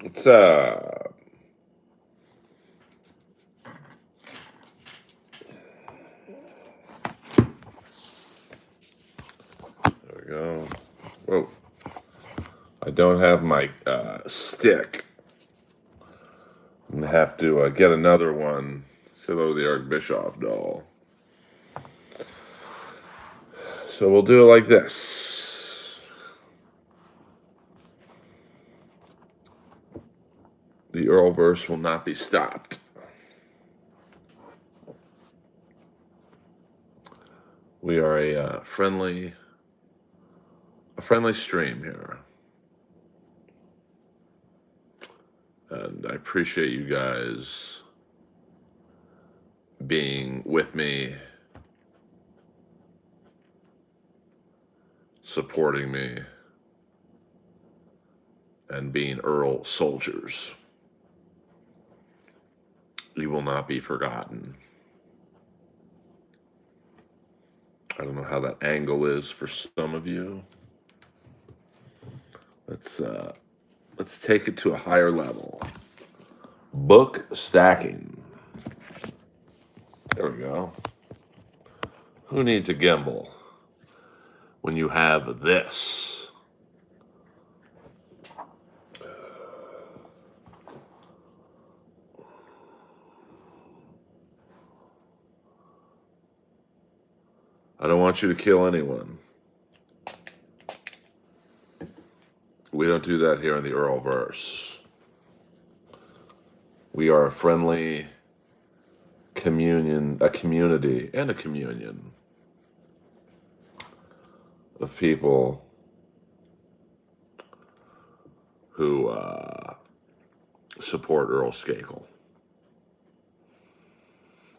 What's up? There we go. Whoa. I don't have my stick. I'm going to have to get another one. Say hello to the Archbishop doll. So we'll do it like this. The Earlverse will not be stopped. We are a friendly stream here. And I appreciate you guys being with me, supporting me, and being Earl soldiers. You will not be forgotten. I don't know how that angle is for some of you. Let's take it to a higher level. Book stacking. There we go. Who needs a gimbal when you have this? I don't want you to kill anyone. We don't do that here in the Earlverse. We are a friendly community and a communion of people who support Earl Skakel.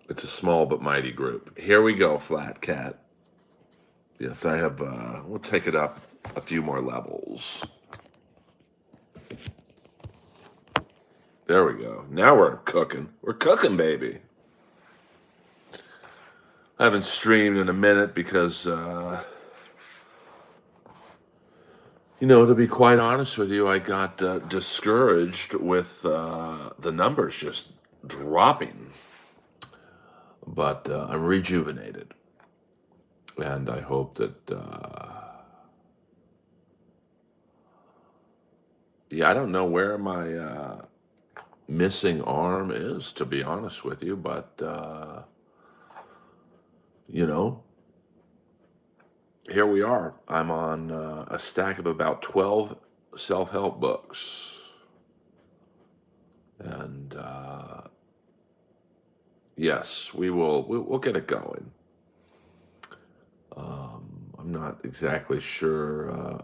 It's a small but mighty group. Here we go, Flat Cat. Yes, I have, we'll take it up a few more levels. There we go. Now we're cooking. We're cooking, baby. I haven't streamed in a minute because, to be quite honest with you, I got discouraged with the numbers just dropping. But I'm rejuvenated. And I hope that, I don't know where my missing arm is, to be honest with you, but, here we are. I'm on a stack of about 12 self-help books. And yes, we'll get it going. I'm not exactly sure. A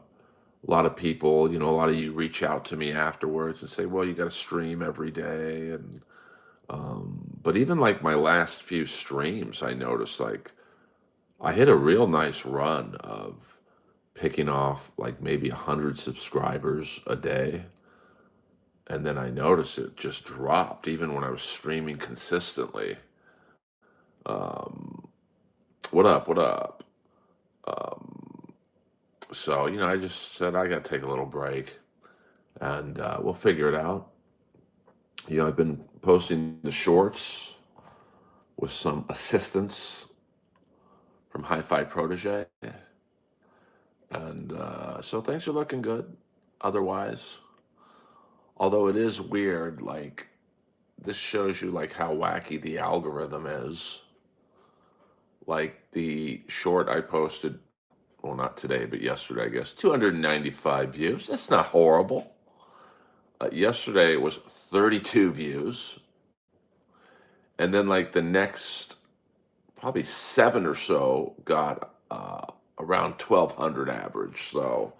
lot of people, a lot of you reach out to me afterwards and say, well, you got to stream every day. And, but even like my last few streams, I noticed like I hit a real nice run of picking off like maybe 100 subscribers a day. And then I noticed it just dropped even when I was streaming consistently. Um, what up? What up? Um, so, I just said I got to take a little break and we'll figure it out. I've been posting the shorts with some assistance from Hi-Fi Protege. And so things are looking good otherwise. Although it is weird, like, this shows you, like, how wacky the algorithm is. Like, the short I posted, well, not today, but yesterday, I guess, 295 views. That's not horrible. Yesterday it was 32 views. And then, like, the next probably 7 or so got around 1,200 average. So,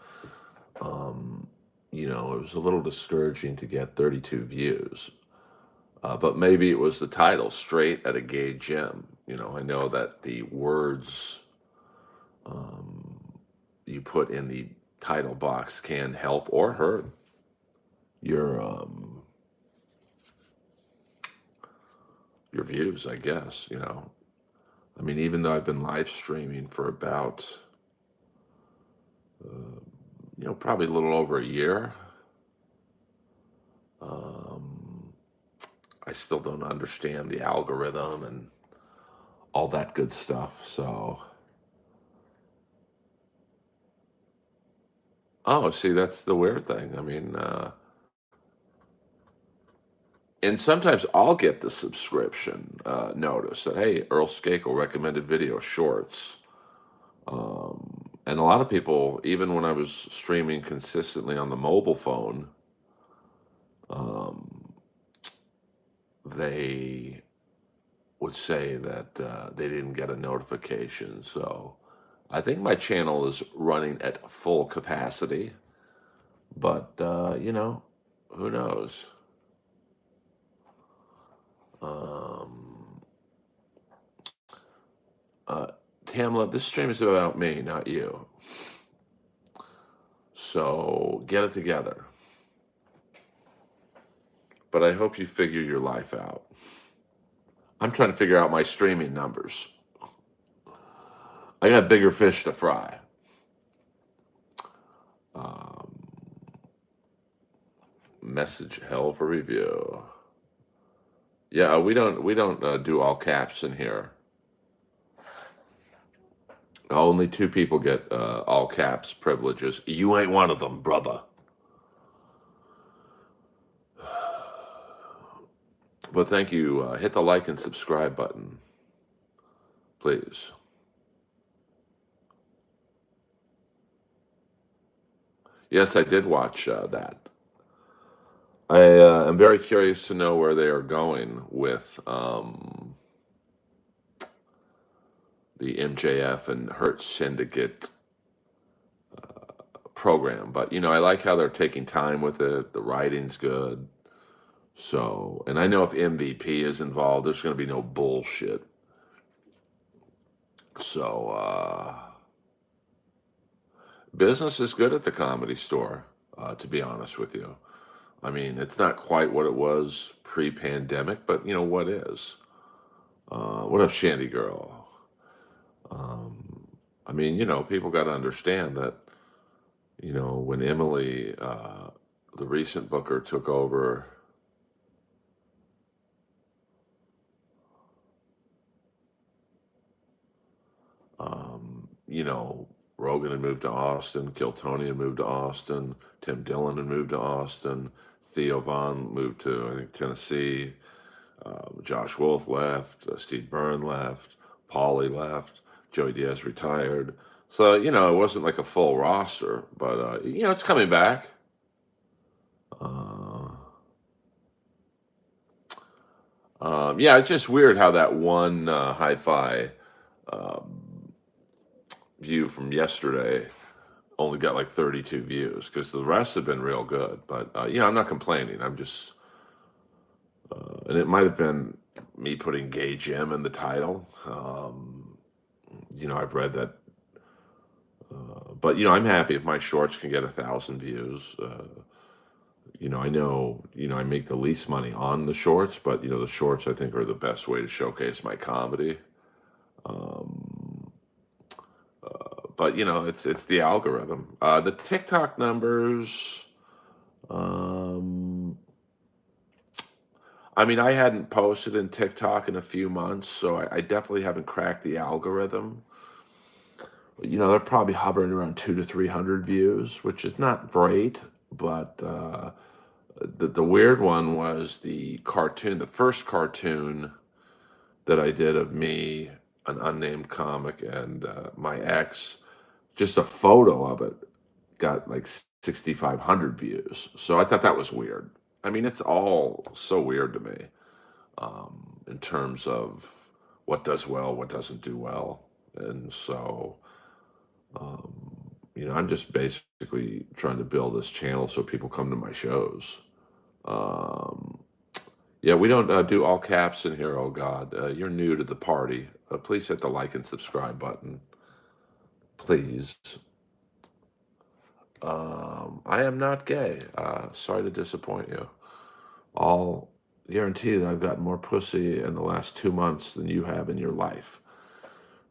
it was a little discouraging to get 32 views. But maybe it was the title, Straight at a Gay Gym. I know that the words you put in the title box can help or hurt your views, I guess. I mean, even though I've been live streaming for about, probably a little over a year, Um, I still don't understand the algorithm and all that good stuff. So, oh, see, that's the weird thing. I mean, and sometimes I'll get the subscription notice that, hey, Earl Skakel recommended video shorts. And a lot of people, even when I was streaming consistently on the mobile phone, um, they would say that they didn't get a notification. So I think my channel is running at full capacity, but who knows? Um, uh, Tamla, this stream is about me, not you. So get it together. But I hope you figure your life out. I'm trying to figure out my streaming numbers. I got bigger fish to fry. Um, Message hell for review. Yeah, we don't do all caps in here. Only two people get all caps privileges. You ain't one of them, brother. But thank you. Hit the like and subscribe button, please. Yes, I did watch that. I am very curious to know where they are going with the MJF and Hertz Syndicate program. But I like how they're taking time with it. The writing's good. So, and I know if MVP is involved, there's going to be no bullshit. So, business is good at the Comedy Store, to be honest with you. I mean, it's not quite what it was pre-pandemic, but what is? What up, Shandy Girl? Um, I mean, people got to understand that, when Emily, the recent booker, took over, Rogan had moved to Austin, Kiltony had moved to Austin, Tim Dillon had moved to Austin, Theo Vaughn moved to, I think, Tennessee, Josh Wolf left, Steve Byrne left, Paulie left, Joey Diaz retired. So, it wasn't like a full roster, but, it's coming back. Uh, yeah, it's just weird how that one hi-fi um, view from yesterday only got like 32 views because the rest have been real good. But I'm not complaining. I'm just, and it might have been me putting Gay Jim in the title. I've read that, but I'm happy if my shorts can get 1,000 views. I know, I make the least money on the shorts, but the shorts I think are the best way to showcase my comedy. Um, but it's the algorithm. The TikTok numbers. Um, I mean, I hadn't posted in TikTok in a few months, so I definitely haven't cracked the algorithm. They're probably hovering around 200 to 300 views, which is not great. But the weird one was the cartoon, the first cartoon that I did of me, an unnamed comic, and my ex. Just a photo of it got like 6,500 views. So I thought that was weird. I mean, it's all so weird to me in terms of what does well, what doesn't do well. And so, I'm just basically trying to build this channel so people come to my shows. Um, yeah, we don't do all caps in here. Oh, God. You're new to the party. Please hit the like and subscribe button. Please. I am not gay. Sorry to disappoint you. I'll guarantee that I've got more pussy in the last 2 months than you have in your life.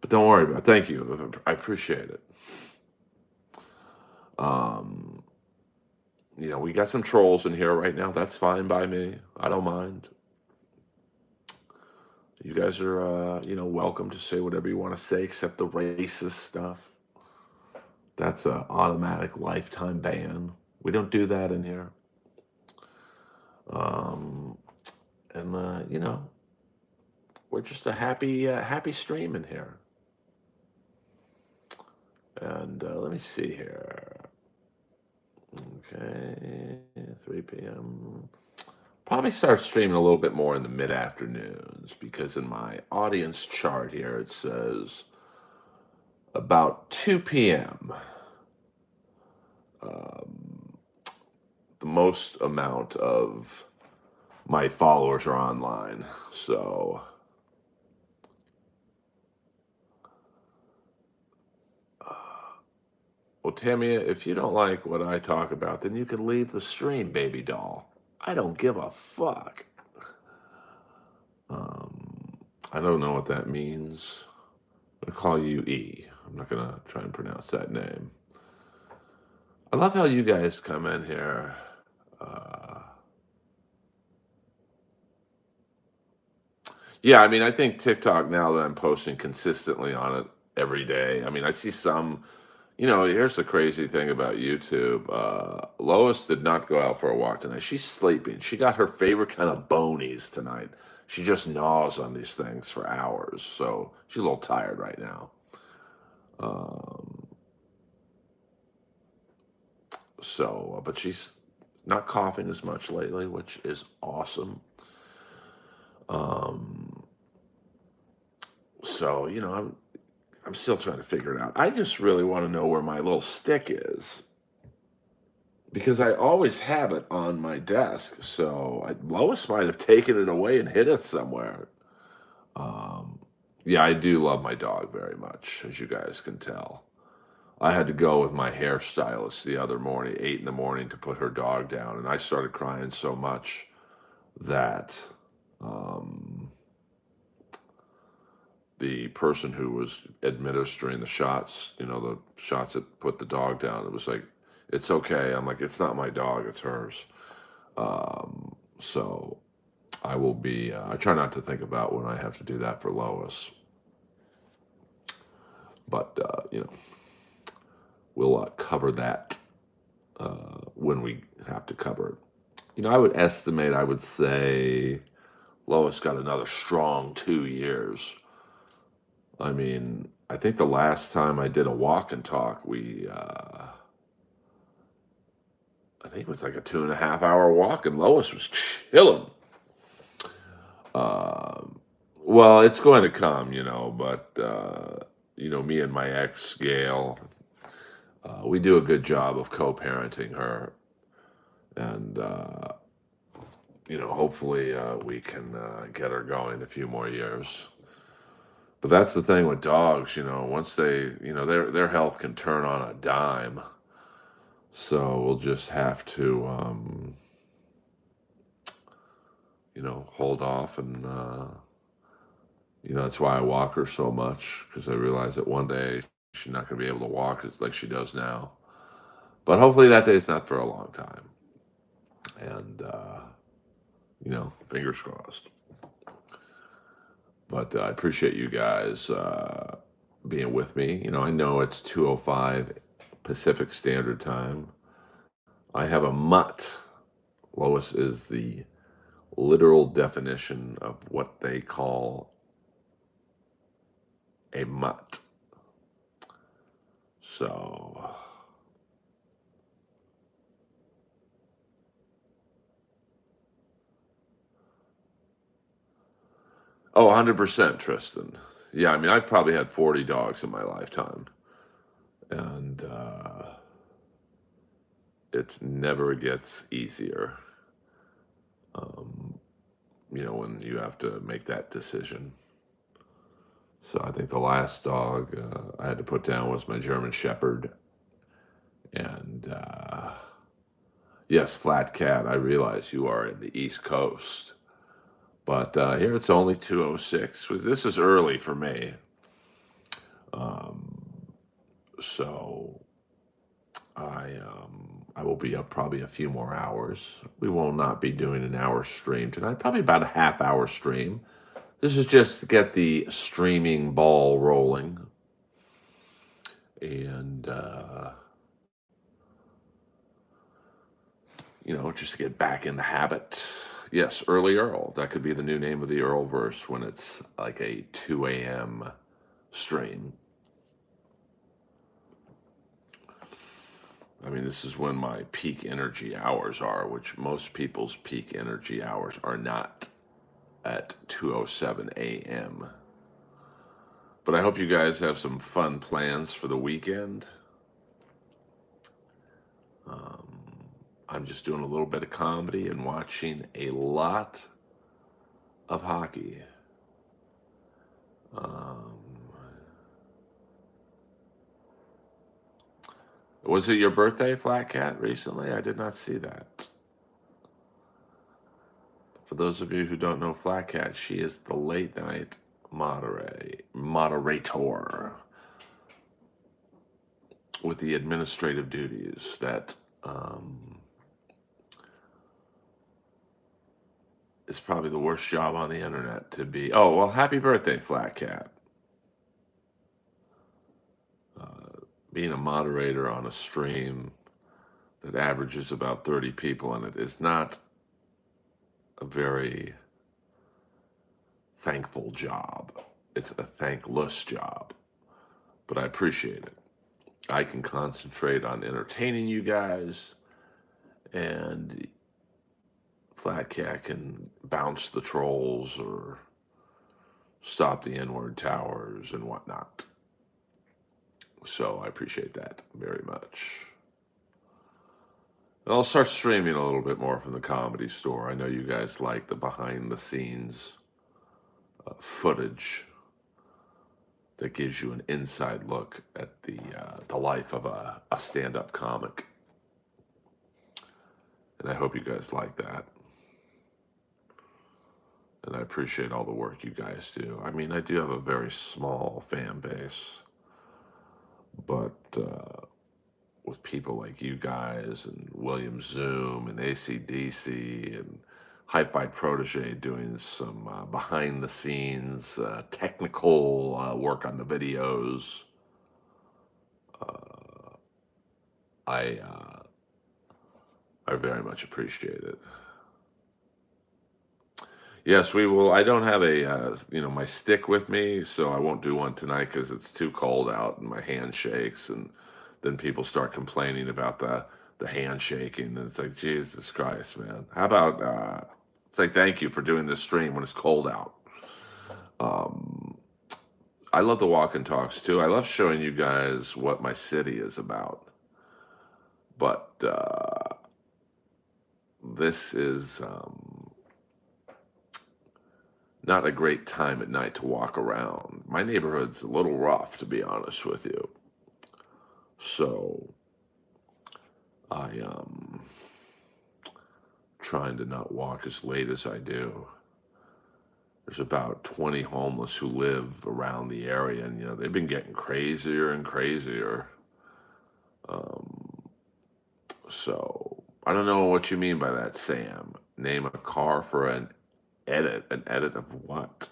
But don't worry about it. Thank you. I appreciate it. Um, we got some trolls in here right now. That's fine by me. I don't mind. You guys are, welcome to say whatever you want to say, except the racist stuff. That's a automatic lifetime ban. We don't do that in here. Um, and we're just a happy stream in here. And let me see here. Okay, 3 p.m. Probably start streaming a little bit more in the mid afternoons because in my audience chart here it says about 2 p.m. Um, the most amount of my followers are online. So, well, Tammy, if you don't like what I talk about, then you can leave the stream, baby doll. I don't give a fuck. I don't know what that means. I'm gonna call you E. I'm not gonna try and pronounce that name. I love how you guys come in here. Uh, yeah, I mean, I think TikTok now that I'm posting consistently on it every day. I mean, I see some. Here's the crazy thing about YouTube. Lois did not go out for a walk tonight. She's sleeping. She got her favorite kind of bonies tonight. She just gnaws on these things for hours. So she's a little tired right now. Um, but she's not coughing as much lately, which is awesome. Um, I'm still trying to figure it out. I just really want to know where my little stick is because I always have it on my desk. So Lois might have taken it away and hid it somewhere. Um, yeah, I do love my dog very much, as you guys can tell. I had to go with my hairstylist the other morning, 8 in the morning, to put her dog down, and I started crying so much that um, the person who was administering the shots, the shots that put the dog down, it was like, it's okay. I'm like, it's not my dog, it's hers. So I will be, I try not to think about when I have to do that for Lois. But, we'll cover that when we have to cover it. I would estimate, I would say Lois got another strong 2 years. I mean, I think the last time I did a walk and talk, I think it was like a 2.5 hour walk, and Lois was chilling. Well, it's going to come, but, me and my ex, Gail, we do a good job of co-parenting her. And, hopefully we can get her going a few more years. But that's the thing with dogs, once they, their health can turn on a dime. So we'll just have to, hold off. And, that's why I walk her so much, because I realize that one day she's not going to be able to walk like she does now. But hopefully that day's not for a long time. And, fingers crossed. But I appreciate you guys being with me. I know it's 2:05 Pacific Standard Time. I have a mutt. Lois is the literal definition of what they call a mutt. So, 100%, Tristan. Yeah, I mean, I've probably had 40 dogs in my lifetime. And it never gets easier, when you have to make that decision. So I think the last dog I had to put down was my German Shepherd. And yes, Flat Cat, I realize you are in the East Coast. But here it's only 2:06. This is early for me. So I will be up probably a few more hours. We will not be doing an hour stream tonight, probably about a half hour stream. This is just to get the streaming ball rolling. And, just to get back in the habit. Yes, Early Earl. That could be the new name of the Earlverse when it's like a 2 a.m. stream. I mean, this is when my peak energy hours are, which most people's peak energy hours are not at 2:07 a.m. But I hope you guys have some fun plans for the weekend. I'm just doing a little bit of comedy and watching a lot of hockey. Was it your birthday, Flat Cat, recently? I did not see that. For those of you who don't know Flat Cat, she is the late night moderator with the administrative duties that is probably the worst job on the internet to be. Oh, well, happy birthday, Flat Cat. Being a moderator on a stream that averages about 30 people in it is not a very thankful job. It's a thankless job, but I appreciate it. I can concentrate on entertaining you guys, and Flat Cat can bounce the trolls or stop the N-word towers and whatnot. So I appreciate that very much. And I'll start streaming a little bit more from the Comedy Store. I know you guys like the behind-the-scenes footage that gives you an inside look at the life of a stand-up comic. And I hope you guys like that. And I appreciate all the work you guys do. I mean, I do have a very small fan base, but with people like you guys and William Zoom and AC/DC and Hi-Fi Protege doing some behind-the-scenes technical work on the videos, I very much appreciate it. Yes, we will. I don't have my stick with me, so I won't do one tonight because it's too cold out and my hand shakes, and then people start complaining about the handshaking, and it's like, Jesus Christ, man. How about say thank you for doing this stream when it's cold out? I love the walk and talks too. I love showing you guys what my city is about, but this is not a great time at night to walk around. My neighborhood's a little rough, to be honest with you. So I am trying to not walk as late as I do. There's about 20 homeless who live around the area, and they've been getting crazier and crazier. So I don't know what you mean by that, Sam. Name a car for an edit. An edit of what?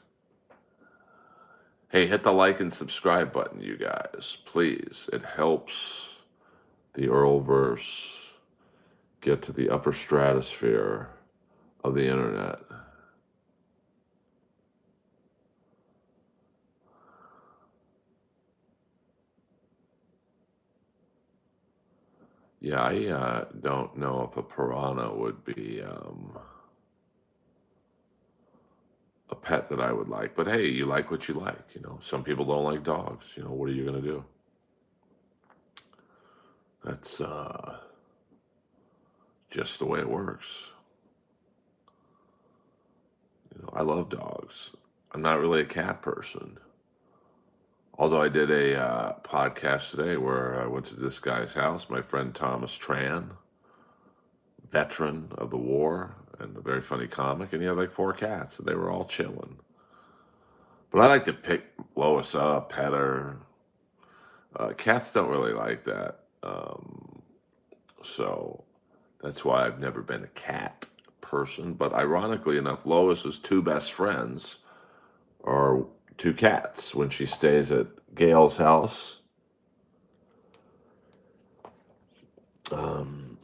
Hey, hit the like and subscribe button, you guys. Please. It helps the Earlverse get to the upper stratosphere of the internet. Yeah, I don't know if a piranha would be a pet that I would like. But hey, you like what you like. Some people don't like dogs. What are you going to do? That's just the way it works. I love dogs. I'm not really a cat person. Although I did a podcast today where I went to this guy's house, my friend Thomas Tran, veteran of the war and a very funny comic, and he had like 4 cats, and they were all chilling. But I like to pick Lois up, pet her. Cats don't really like that. So that's why I've never been a cat person. But ironically enough, Lois's two best friends are two cats. When she stays at Gail's house,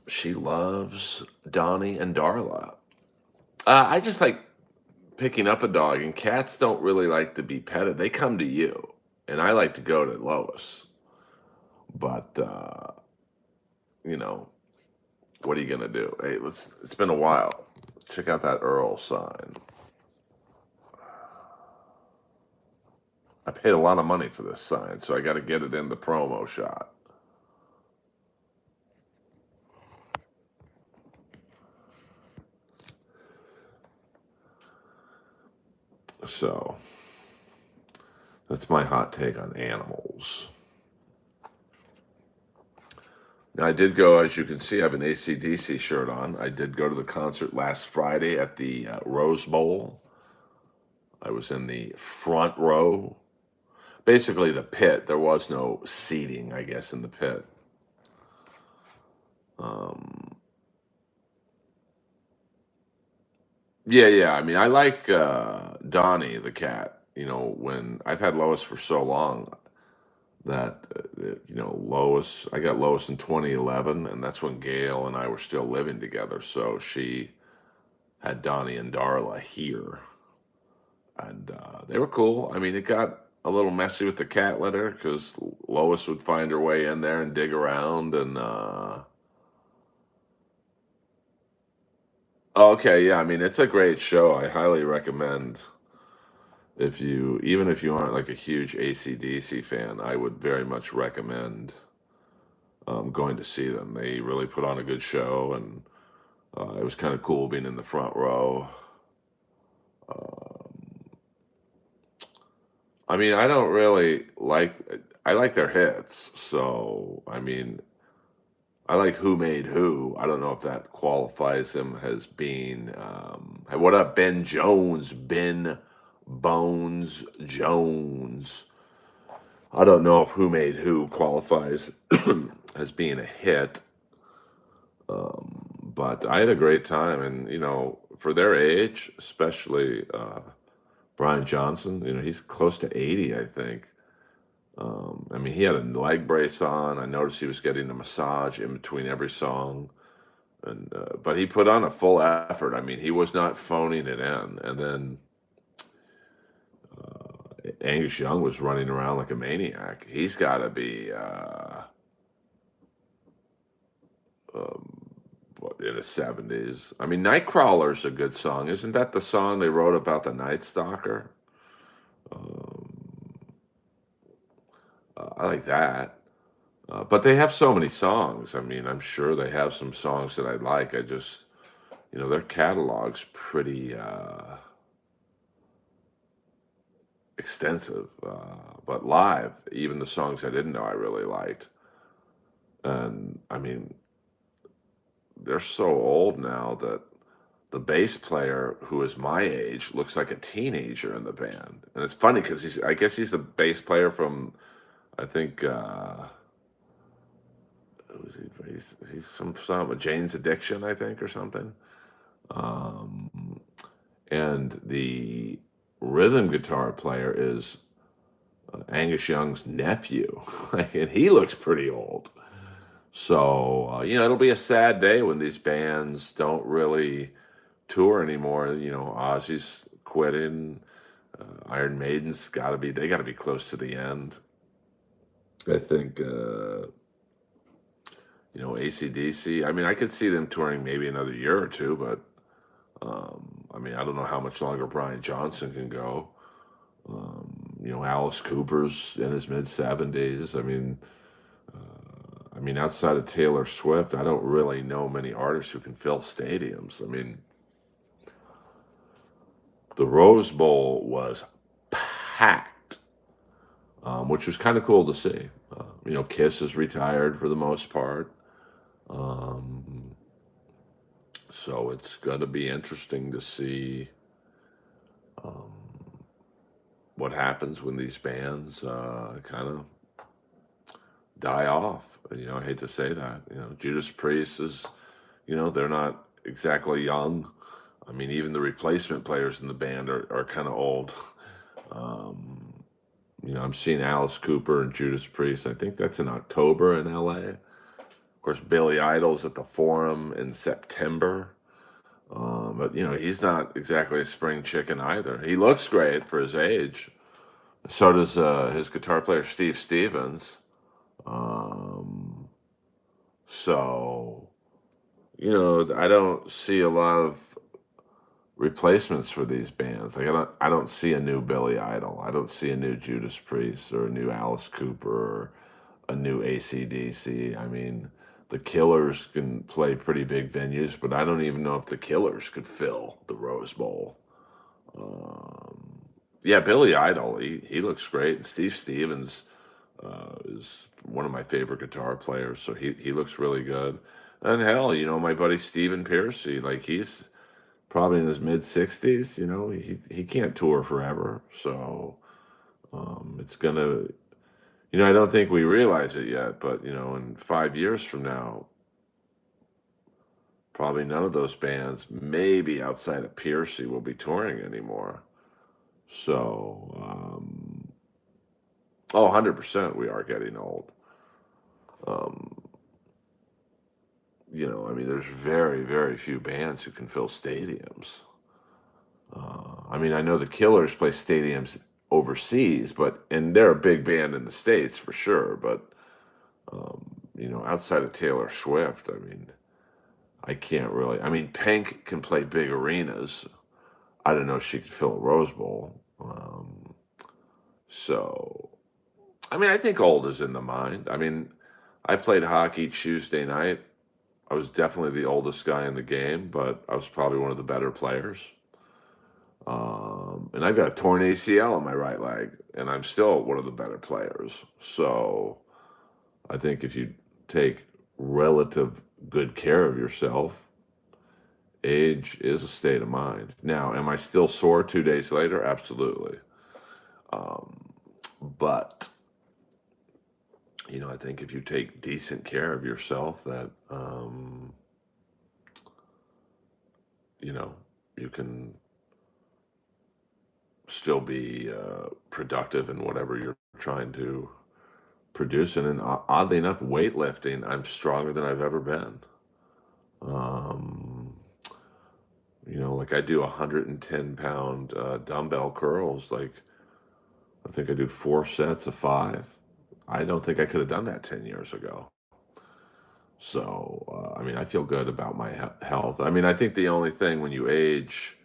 she loves Donnie and Darla. I just like picking up a dog, and cats don't really like to be petted. They come to you, and I like to go to Lois. But you know, what are you gonna do? Hey, let's. It's been a while. Check out that Earl sign. I paid a lot of money for this sign, so I got to get it in the promo shot. So that's my hot take on animals. Now, I did go, as you can see, I have an AC/DC shirt on. I did go to the concert last Friday at the Rose Bowl. I was in the front row, basically the pit. There was no seating, I guess, in the pit. Um, yeah. I mean, I like Donnie the cat. You know, when I've had Lois for so long that Lois, I got Lois in 2011, and that's when Gail and I were still living together. So she had Donnie and Darla here, and they were cool. I mean, it got a little messy with the cat litter because Lois would find her way in there and dig around, and okay, yeah. I mean, it's a great show. I highly recommend. If you, even if you aren't like a huge AC/DC fan, I would very much recommend going to see them. They really put on a good show, and it was kind of cool being in the front row. Um, I mean, I don't really like. I like their hits, so I mean, I like Who Made Who. I don't know if that qualifies him as being. Hey, what up, Ben Jones? Ben Bones Jones. I don't know if Who Made Who qualifies as being a hit, but I had a great time, and for their age, especially Brian Johnson, he's close to 80, I think. I mean, he had a leg brace on. I noticed he was getting a massage in between every song, and but he put on a full effort. I mean, he was not phoning it in. And then Angus Young was running around like a maniac. He's got to be um, in his 70s. I mean, Nightcrawler's a good song. Isn't that the song they wrote about the Night Stalker? Um, I like that. But they have so many songs. I mean, I'm sure they have some songs that I like. I just, their catalog's pretty extensive. But live, even the songs I didn't know I really liked. And I mean, they're so old now that the bass player, who is my age, looks like a teenager in the band. And it's funny because I guess he's the bass player from, I think, who is he? He's some of Jane's Addiction, I think, or something. Um, and the rhythm guitar player is Angus Young's nephew, and he looks pretty old. So, it'll be a sad day when these bands don't really tour anymore. Ozzy's quitting. Iron Maiden's they got to be close to the end. I think, AC/DC. I mean, I could see them touring maybe another year or two, but I mean, I don't know how much longer Brian Johnson can go. Alice Cooper's in his mid 70s. I mean, outside of Taylor Swift, I don't really know many artists who can fill stadiums. I mean, the Rose Bowl was packed, which was kind of cool to see. Kiss is retired for the most part. Um, so it's going to be interesting to see um, what happens when these bands kind of die off. I hate to say that. Judas Priest is, they're not exactly young. I mean, even the replacement players in the band are kind of old. Um, I'm seeing Alice Cooper and Judas Priest. I think that's in October in LA. Of course, Billy Idol's at the Forum in September. But he's not exactly a spring chicken either. He looks great for his age. So does his guitar player Steve Stevens. Um, so I don't see a lot of replacements for these bands. Like I don't see a new Billy Idol. I don't see a new Judas Priest or a new Alice Cooper or a new AC/DC. I mean, the Killers can play pretty big venues, but I don't even know if the Killers could fill the Rose Bowl. Um, yeah, Billy Idol, he looks great. And Steve Stevens is one of my favorite guitar players, so he looks really good. And hell, my buddy Stephen Piercy, like he's probably in his mid 60s. He can't tour forever, so it's gonna. I don't think we realize it yet, but in 5 years from now, probably none of those bands, maybe outside of Piercy, will be touring anymore. So, 100% we are getting old. Um, I mean, there's very, very few bands who can fill stadiums. I mean, I know the Killers play stadiums overseas, and they're a big band in the States for sure. But outside of Taylor Swift, I mean, I can't really. I mean, Pink can play big arenas. I don't know if she could fill a Rose Bowl. So, I mean, I think old is in the mind. I mean, I played hockey Tuesday night. I was definitely the oldest guy in the game, but I was probably one of the better players. And I've got a torn ACL on my right leg, and I'm still one of the better players. So I think if you take relative good care of yourself, age is a state of mind. Now, am I still sore 2 days later? Absolutely. But I think if you take decent care of yourself, that you can still be productive in whatever you're trying to produce. And oddly enough, weightlifting, I'm stronger than I've ever been. Um, like I do 110-pound dumbbell curls. Like I think I do 4 sets of 5. I don't think I could have done that 10 years ago. So, I mean, I feel good about my health. I mean, I think the only thing when you age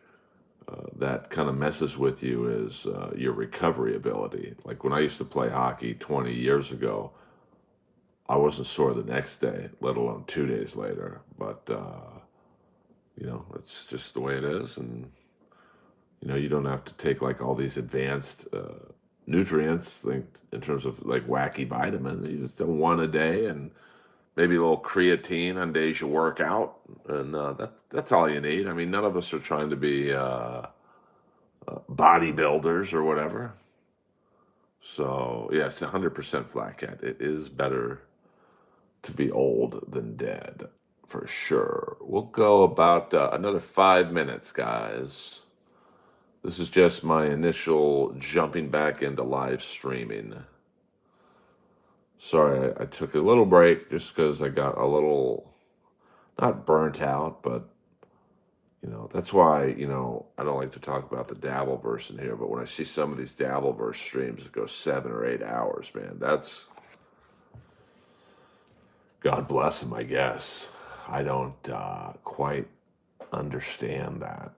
that kind of messes with you is your recovery ability. Like when I used to play hockey 20 years ago, I wasn't sore the next day, let alone 2 days later. But, it's just the way it is. And, you don't have to take like all these advanced nutrients like, in terms of like wacky vitamins. You just do one a day and maybe a little creatine on days you work out. And that's all you need. I mean, none of us are trying to be bodybuilders or whatever. So, yeah, it's 100% flat cat. It is better to be old than dead, for sure. We'll go about another 5 minutes, guys. This is just my initial jumping back into live streaming. Sorry, I took a little break just because I got a little, not burnt out, but that's why, I don't like to talk about the Dabbleverse in here, but when I see some of these Dabbleverse streams that go 7 or 8 hours, man, that's, God bless them, I guess. I don't quite understand that.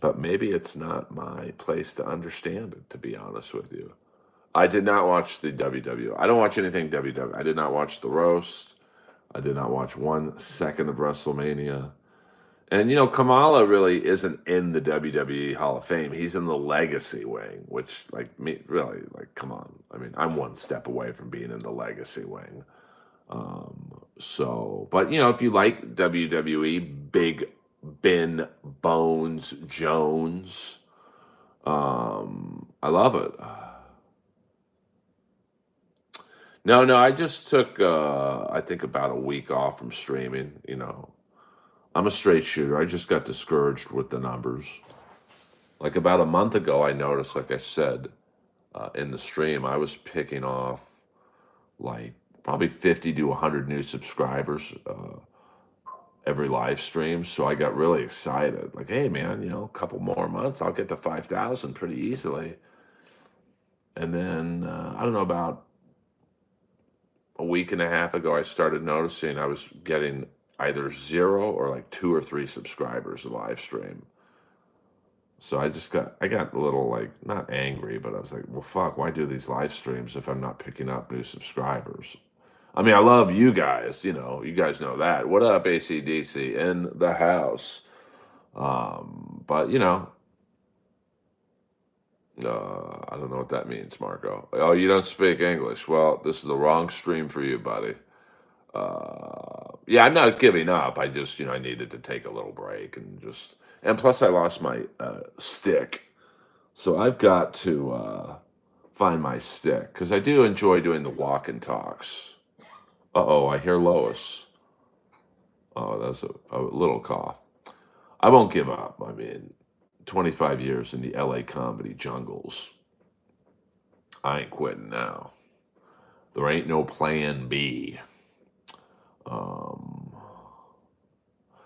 But maybe it's not my place to understand it, to be honest with you. I did not watch the WWE. I don't watch anything WWE. I did not watch the roast. I did not watch 1 second of WrestleMania. And Kamala really isn't in the WWE Hall of Fame. He's in the legacy wing, which like me really like come on. I mean, I'm one step away from being in the legacy wing. But if you like WWE, Big Ben Bones Jones, I love it. No, no, I just took, I think about a week off from streaming. I'm a straight shooter. I just got discouraged with the numbers. Like about a month ago, I noticed, like I said, in the stream, I was picking off like probably 50 to 100 new subscribers every live stream. So I got really excited. Like, hey, man, a couple more months, I'll get to 5,000 pretty easily. And then I don't know, about a week and a half ago, I started noticing I was getting either zero or like two or three subscribers a live stream. So I got a little like not angry, but I was like, well, fuck, why do these live streams if I'm not picking up new subscribers? I mean, I love you guys, you guys know that. What up, ACDC in the house? But I don't know what that means, Marco. Oh, you don't speak English. Well, this is the wrong stream for you, buddy. Yeah, I'm not giving up. I just, I needed to take a little break and plus I lost my stick. So I've got to find my stick because I do enjoy doing the walk and talks. Uh-oh, I hear Lois. Oh, that's a little cough. I won't give up. I mean, 25 years in the LA comedy jungles. I ain't quitting now. There ain't no plan B. Um,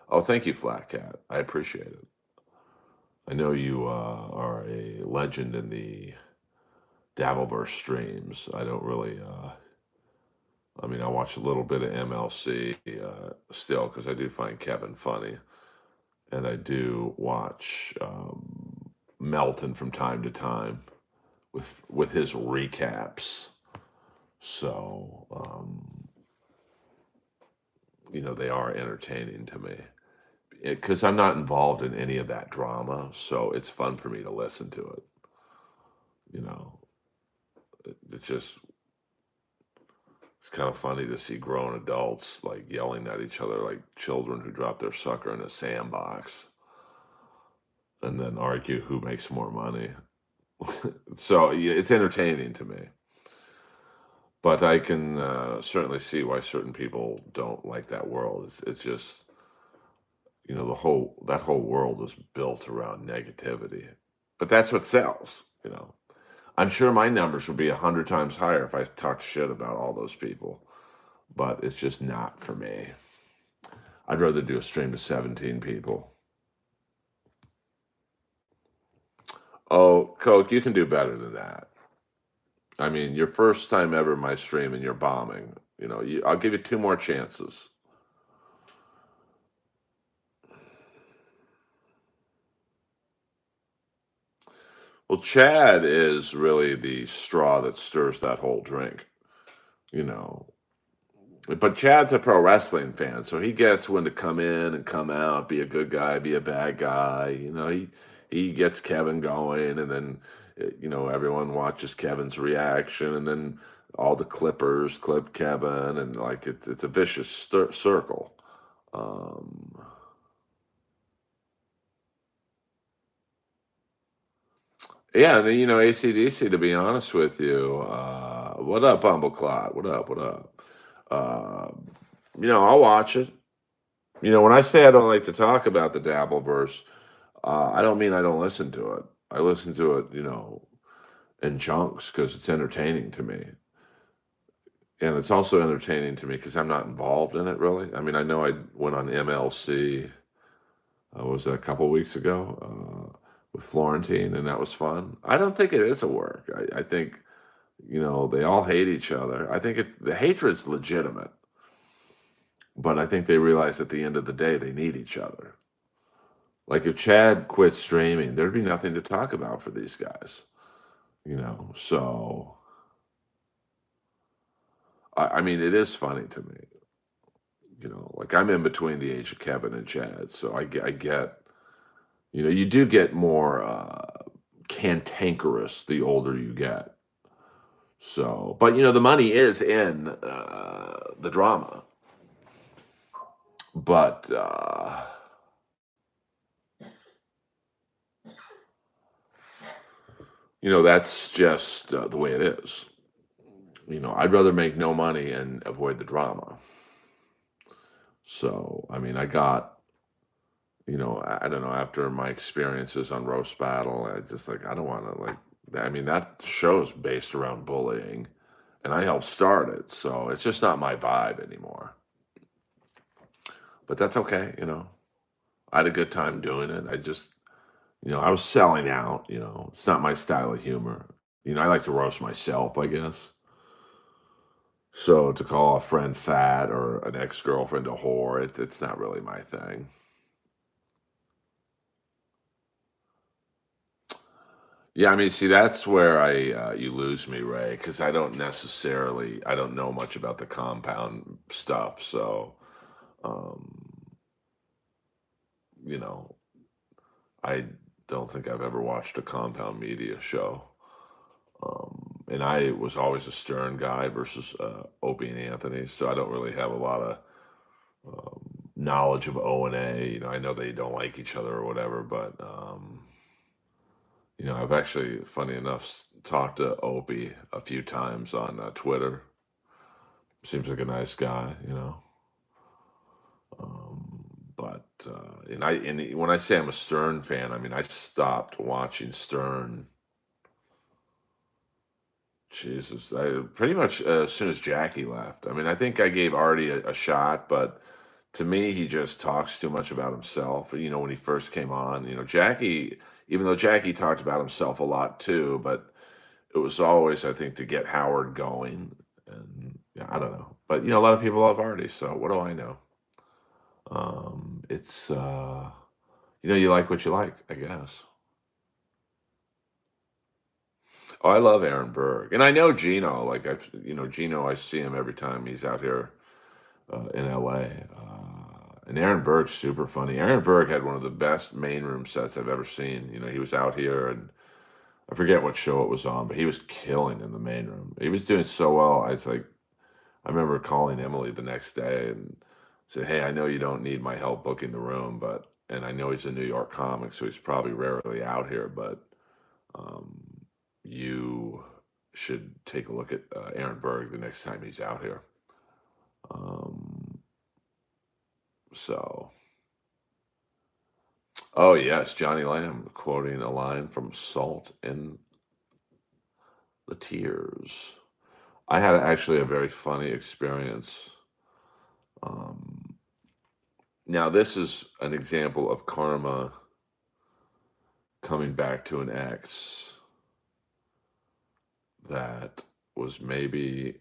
oh, thank you, Flat Cat. I appreciate it. I know you are a legend in the Dabbleverse streams. I don't really. I mean, I watch a little bit of MLC still because I do find Kevin funny, and I do watch Melton from time to time with his recaps. So they are entertaining to me because I'm not involved in any of that drama, so it's fun for me to listen to it. You know, it's just it's kind of funny to see grown adults like yelling at each other like children who drop their sucker in a sandbox and then argue who makes more money. So yeah, it's entertaining to me. But I can certainly see why certain people don't like that world. It's just, that whole world is built around negativity. But that's what sells. I'm sure my numbers would be 100 times higher if I talked shit about all those people. But it's just not for me. I'd rather do a stream to 17 people. Oh, Coke, you can do better than that. I mean, your first time ever in my stream and you're bombing. I'll give you two more chances. Well, Chad is really the straw that stirs that whole drink, you know. But Chad's a pro wrestling fan, so he gets when to come in and come out, be a good guy, be a bad guy. He gets Kevin going, and then everyone watches Kevin's reaction, and then all the clippers clip Kevin, and like it's a vicious circle. Um, yeah, and then, ACDC. To be honest with you, what up, Bumbleclot? What up? What up? Uh, I'll watch it. When I say I don't like to talk about the Dabbleverse, I don't mean I don't listen to it. I listen to it, in chunks because it's entertaining to me. And it's also entertaining to me because I'm not involved in it really. I mean, I know I went on MLC, was that a couple weeks ago, with Florentine, and that was fun. I don't think it is a work. I think, they all hate each other. I think the hatred's legitimate, but I think they realize at the end of the day they need each other. Like if Chad quit streaming, there'd be nothing to talk about for these guys. So I mean, it is funny to me. Like I'm in between the age of Kevin and Chad, so I get, you do get more cantankerous the older you get. So, but the money is in the drama, but that's just the way it is. I'd rather make no money and avoid the drama. So, I mean, I got, I don't know, after my experiences on Roast Battle, I just like, I don't want to, like, I mean, that show's based around bullying, and I helped start it. So it's just not my vibe anymore. But that's okay. I had a good time doing it. I was selling out. It's not my style of humor. I like to roast myself, I guess. So to call a friend fat or an ex-girlfriend a whore, it's not really my thing. Yeah, I mean, see, that's where you lose me, Ray, because I don't know much about the compound stuff. So, um, you know, I don't think I've ever watched a compound media show. And I was always a Stern guy versus Opie and Anthony, so I don't really have a lot of um, knowledge of O&A. I know they don't like each other or whatever, but I've actually, funny enough, talked to Opie a few times on Twitter. Seems like a nice guy. Um, and when I say I'm a Stern fan, I mean I stopped watching Stern. Jesus, pretty much as soon as Jackie left. I mean, I think I gave Artie a shot, but to me, he just talks too much about himself. When he first came on, Jackie, even though Jackie talked about himself a lot too, but it was always, I think, to get Howard going. And yeah, I don't know, but a lot of people love Artie, so what do I know? It's you like what you like, I guess. Oh, I love Aaron Berg, and I know Gino. Like Gino. I see him every time he's out here in LA. And Aaron Berg's super funny. Aaron Berg had one of the best main room sets I've ever seen. He was out here, and I forget what show it was on, but he was killing in the main room. He was doing so well. I remember calling Emily the next day and said, "Hey, I know you don't need my help booking the room, and I know he's a New York comic, so he's probably rarely out here, but um, you should take a look at Aaron Berg the next time he's out here." Um, so, oh yes, Johnny Lamb quoting a line from Salt and the Tears. I had actually a very funny experience. Um, Now, this is an example of karma coming back to an ex that was maybe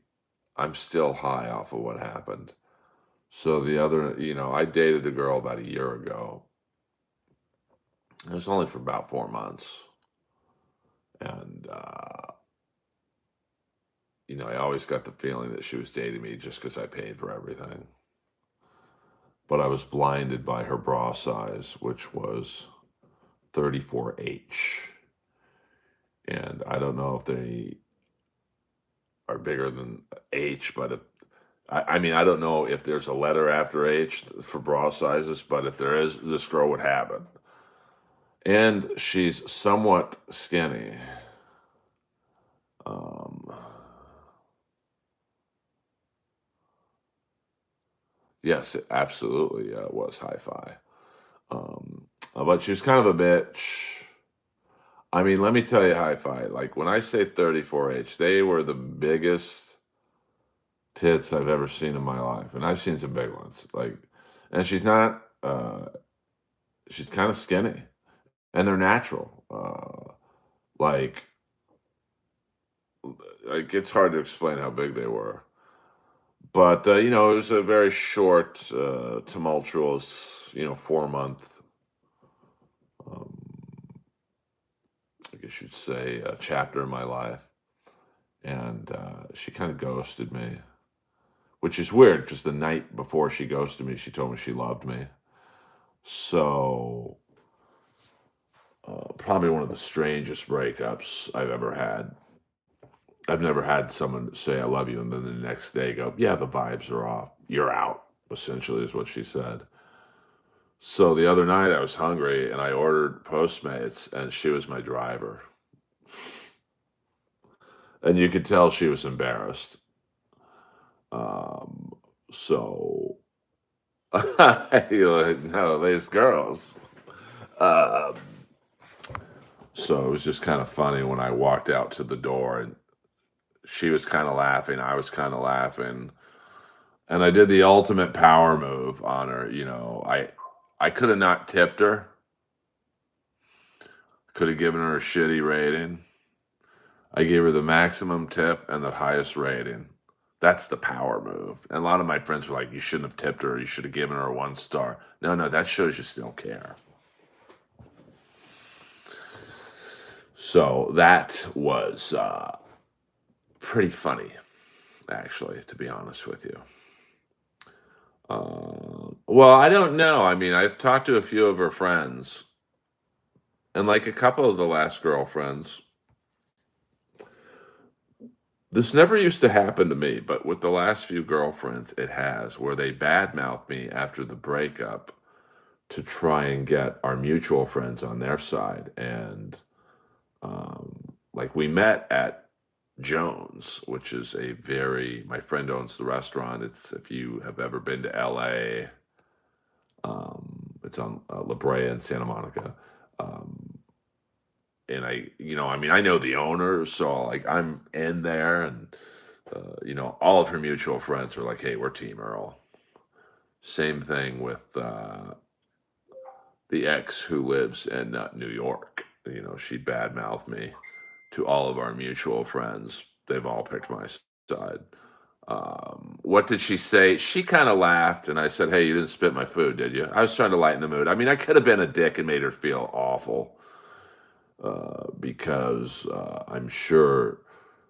I'm still high off of what happened. So I dated a girl about a year ago. It was only for about 4 months. And, I always got the feeling that she was dating me just because I paid for everything. But I was blinded by her bra size, which was 34H. And I don't know if they are bigger than H, but I mean, I don't know if there's a letter after H for bra sizes, but if there is, this girl would have it. And she's somewhat skinny. Um, yes, it absolutely was hi-fi. But she was kind of a bitch. I mean, let me tell you hi-fi. Like when I say 34H, they were the biggest tits I've ever seen in my life, and I've seen some big ones. And she's not. She's kind of skinny, and they're natural. Like, it's hard to explain how big they were, but it was a very short, tumultuous, 4 month. Um, I guess you'd say a chapter in my life, and she kind of ghosted me, which is weird because the night before she ghosted me, she told me she loved me. So, probably one of the strangest breakups I've ever had. I've never had someone say I love you and then the next day go, yeah, the vibes are off. You're out, essentially, is what she said. So the other night I was hungry and I ordered Postmates and she was my driver. and you could tell she was embarrassed. Um, so you're like, no, these girls. Um, so it was just kind of funny when I walked out to the door and she was kind of laughing, I was kind of laughing, and I did the ultimate power move on her. I could have not tipped her, could have given her a shitty rating. I gave her the maximum tip and the highest rating. That's the power move. And a lot of my friends were like, you shouldn't have tipped her. You should have given her a 1 star. No, no, that shows you still care. So that was pretty funny, actually, to be honest with you. Well, I don't know. I mean, I've talked to a few of her friends, and like a couple of the last girlfriends, this never used to happen to me, but with the last few girlfriends, it has, where they badmouth me after the breakup to try and get our mutual friends on their side. And like we met at Jones, which is my friend owns the restaurant. It's, if you have ever been to LA, it's on La Brea and Santa Monica. Um, and I mean, I know the owner, so like I'm in there, and all of her mutual friends are like, "Hey, we're Team Earl." Same thing with the ex who lives in New York. She badmouthed me to all of our mutual friends. They've all picked my side. What did she say? She kind of laughed, and I said, "Hey, you didn't spit my food, did you?" I was trying to lighten the mood. I mean, I could have been a dick and made her feel awful, because I'm sure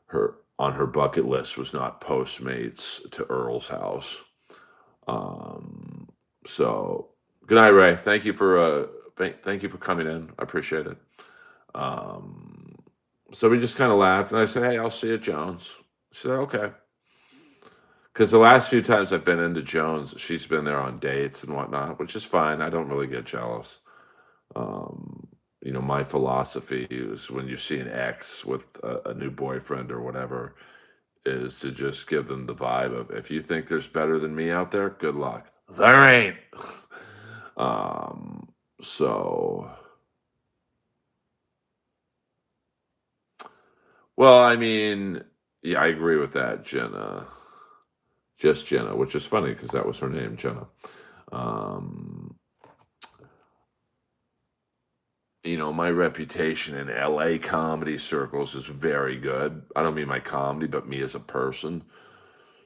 her on her bucket list was not Postmates to Earl's house. Um, so good night, Ray. Thank you for coming in. I appreciate it. Um, so we just kind of laughed, and I said, "Hey, I'll see you at Jones." She said, "Okay." Because the last few times I've been into Jones, she's been there on dates and whatnot, which is fine. I don't really get jealous. Um, my philosophy is when you see an ex with a new boyfriend or whatever, is to just give them the vibe of, if you think there's better than me out there, good luck. There ain't. um, so, well, I mean, yeah, I agree with that, Jenna. Just Jenna, which is funny because that was her name, Jenna. Um, my reputation in LA comedy circles is very good. I don't mean my comedy, but me as a person.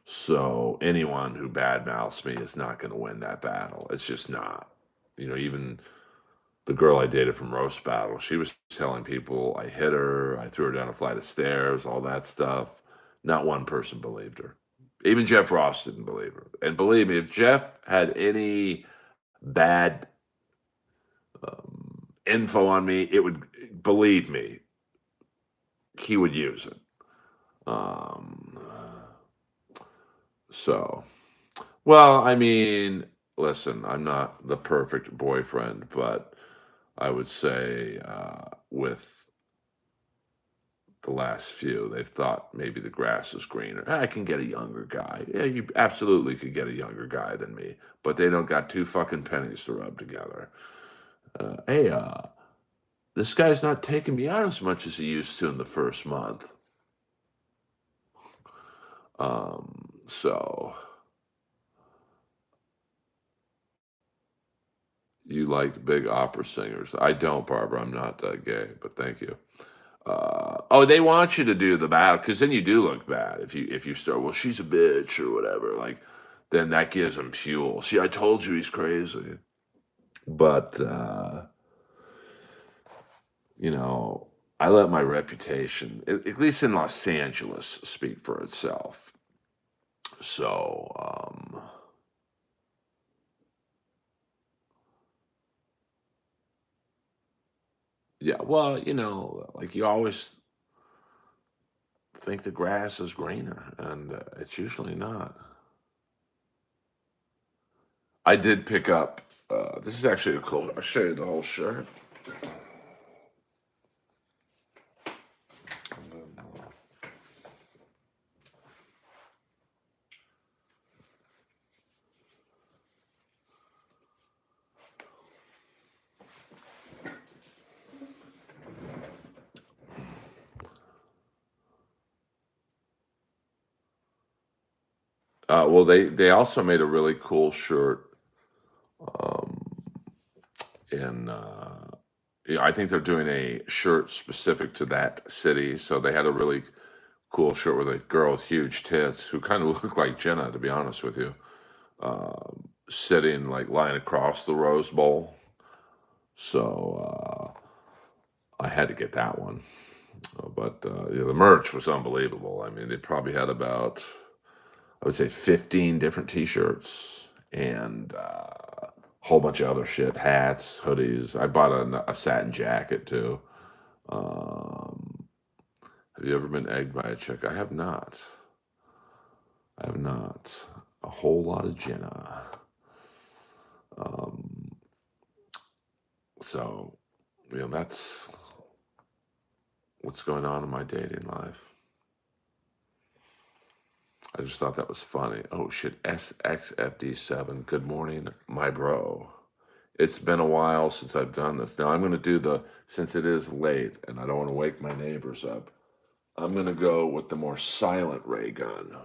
So anyone who badmouths me is not going to win that battle. It's just not. Even the girl I dated from Roast Battle, she was telling people I hit her, I threw her down a flight of stairs, all that stuff. Not one person believed her. Even Jeff Ross didn't believe her. And believe me, if Jeff had any bad info on me, believe me, he would use it. Um, so, well, I mean, listen, I'm not the perfect boyfriend, but I would say with the last few, they've thought maybe the grass is greener. I can get a younger guy. Yeah, you absolutely could get a younger guy than me, but they don't got two fucking pennies to rub together. Hey, this guy's not taking me out as much as he used to in the first month. So you like big opera singers? I don't, Barbara. I'm not gay, but thank you. Oh, they want you to do the battle because then you do look bad if you start. Well, she's a bitch or whatever. Like, then that gives them fuel. See, I told you he's crazy. But you know, I let my reputation, at least in Los Angeles, speak for itself. So, yeah. Well, like you always think the grass is greener, and it's usually not. I did pick up. This is actually a cool. I'll show you the whole shirt. Well, they also made a really cool shirt. Um, in Yeah, I think they're doing a shirt specific to that city. So they had a really cool shirt with a girl with huge tits who kind of looked like Jenna, to be honest with you, sitting like lying across the Rose Bowl. So I had to get that one. But yeah, the merch was unbelievable. I mean, they probably had about, I would say, 15 different T-shirts and a whole bunch of other shit, hats, hoodies. I bought a satin jacket too. Um, have you ever been egged by a chick? I have not. I have not. A whole lot of Jenna. Um, so, that's what's going on in my dating life. I just thought that was funny. Oh shit, SXFD7. Good morning, my bro. It's been a while since I've done this. Now I'm going to do since it is late and I don't want to wake my neighbors up, I'm going to go with the more silent ray gun.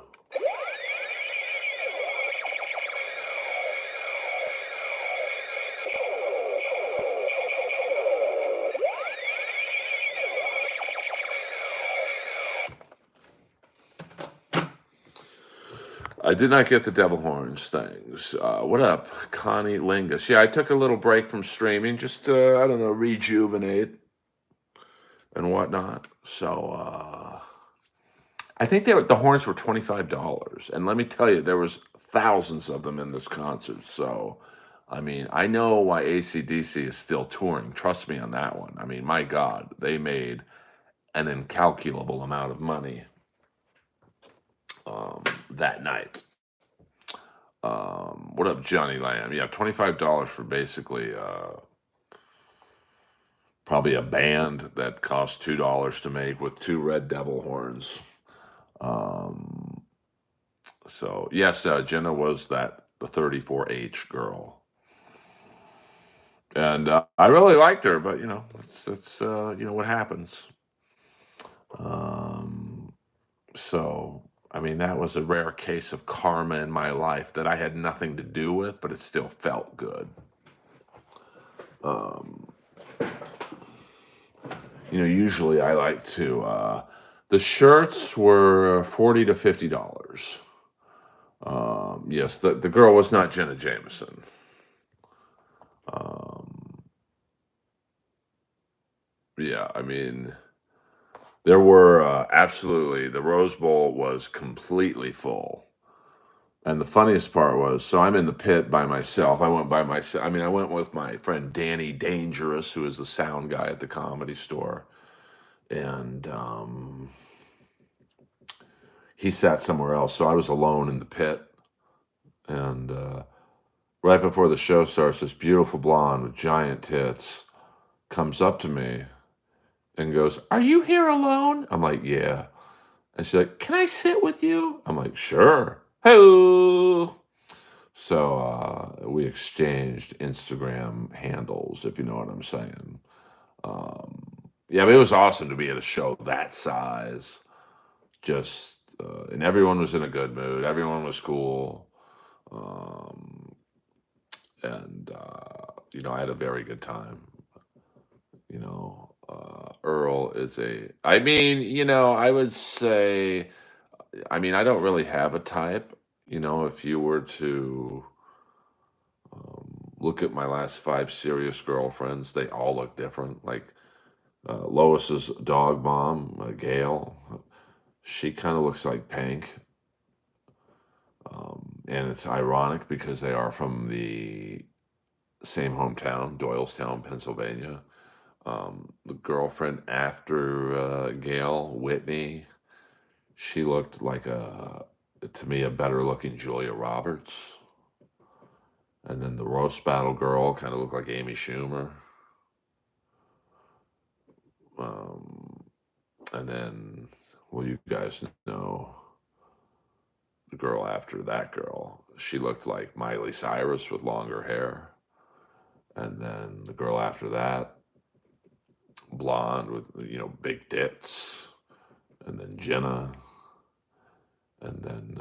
I did not get the devil horns things. What up, Connie Lingus? Yeah, I took a little break from streaming, just I don't know, rejuvenate and whatnot. So I think the horns were $25, and let me tell you, there was thousands of them in this concert. So, I mean, I know why AC/DC is still touring. Trust me on that one. I mean, my God, they made an incalculable amount of money that night. What up, Johnny Lamb? Yeah, $25 for basically probably a band that cost $2 to make with two red devil horns. Um, so yes, Jenna was the 34H girl, and I really liked her, but it's what happens. Um, so I mean, that was a rare case of karma in my life that I had nothing to do with, but it still felt good. Um, usually I like to. The shirts were $40 to $50. Yes, the girl was not Jenna Jameson. Um, yeah, I mean, there were absolutely, the Rose Bowl was completely full. And the funniest part was, so I'm in the pit by myself. I went by myself. I mean, I went with my friend Danny Dangerous, who is the sound guy at the Comedy Store. And he sat somewhere else. So I was alone in the pit. And right before the show starts, this beautiful blonde with giant tits comes up to me and goes, "Are you here alone?" I'm like, "Yeah." And she's like, "Can I sit with you?" I'm like, "Sure." Hello. So we exchanged Instagram handles, if you know what I'm saying. Yeah, but it was awesome to be at a show that size. Just and everyone was in a good mood. Everyone was cool. Um, and I had a very good time. Earl is I mean, I would say, I mean, I don't really have a type. If you were to look at my last five serious girlfriends, they all look different. Like Lois's dog mom, Gail, she kind of looks like Pink. And it's ironic because they are from the same hometown, Doylestown, Pennsylvania. The girlfriend after Gail, Whitney, she looked like to me, a better looking Julia Roberts. And then the roast battle girl kind of looked like Amy Schumer. Um, and then, well, you guys know the girl after that girl. She looked like Miley Cyrus with longer hair. And then the girl after that, blonde with big tits. And then Jenna. And then,